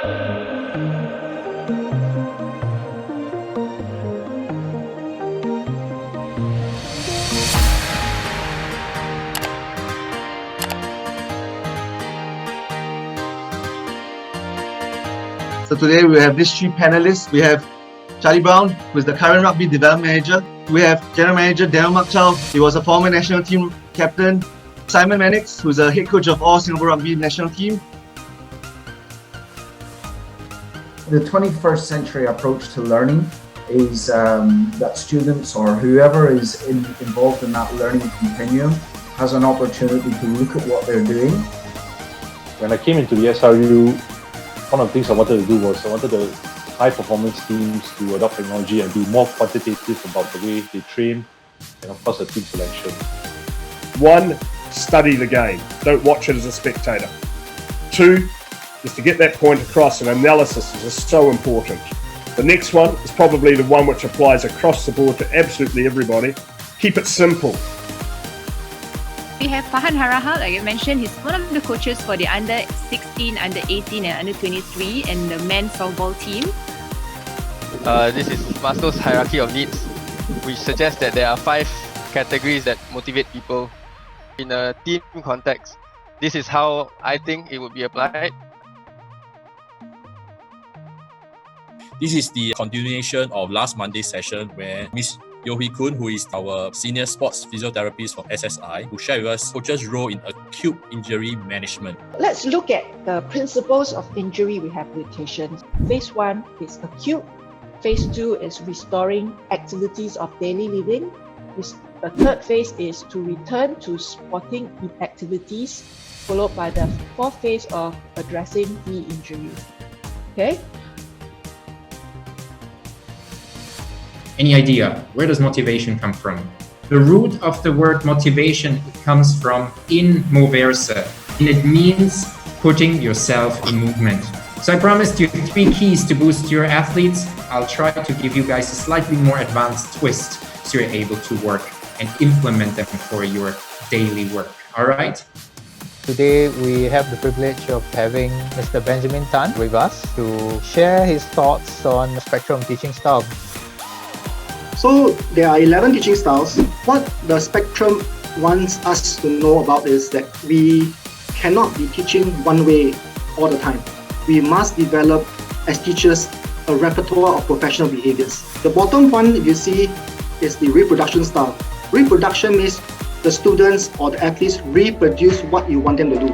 So today we have these three panelists. We have Charlie Brown, who is the current Rugby Development Manager. We have General Manager Daniel Markchow. He was a former national team captain. Simon Mannix, who is the head coach of all Singapore Rugby national team. The 21st century approach to learning is that students or whoever is involved in that learning continuum has an opportunity to look at what they're doing. When I came into the SRU, one of the things I wanted to do was I wanted the high-performance teams to adopt technology and be more quantitative about the way they train and, of course, the team selection. 1, study the game. Don't watch it as a spectator. 2, is to get that point across, and analysis is so important. The next one is probably the one which applies across the board to absolutely everybody. Keep it simple. We have Farhan Harahal, like I mentioned, he's one of the coaches for the under 16, under 18 and under 23 and the men's softball team. This is Maslow's hierarchy of needs, which suggests that there are 5 categories that motivate people. In a team context, this is how I think it would be applied. This is the continuation of last Monday's session where Ms. Koon, who is our senior sports physiotherapist for SSI, who shared with us coach's role in acute injury management. Let's look at the principles of injury rehabilitation. Phase 1 is acute. Phase 2 is restoring activities of daily living. The third phase is to return to sporting activities, followed by the fourth phase of addressing the injury. Okay? Any idea, where does motivation come from? The root of the word motivation comes from in moverse, and it means putting yourself in movement. So I promised you 3 keys to boost your athletes. I'll try to give you guys a slightly more advanced twist so you're able to work and implement them for your daily work. All right? Today we have the privilege of having Mr. Benjamin Tan with us to share his thoughts on the spectrum teaching style. So there are 11 teaching styles. What the spectrum wants us to know about is that we cannot be teaching one way all the time. We must develop, as teachers, a repertoire of professional behaviors. The bottom one, if you see, is the reproduction style. Reproduction means the students or the athletes reproduce what you want them to do.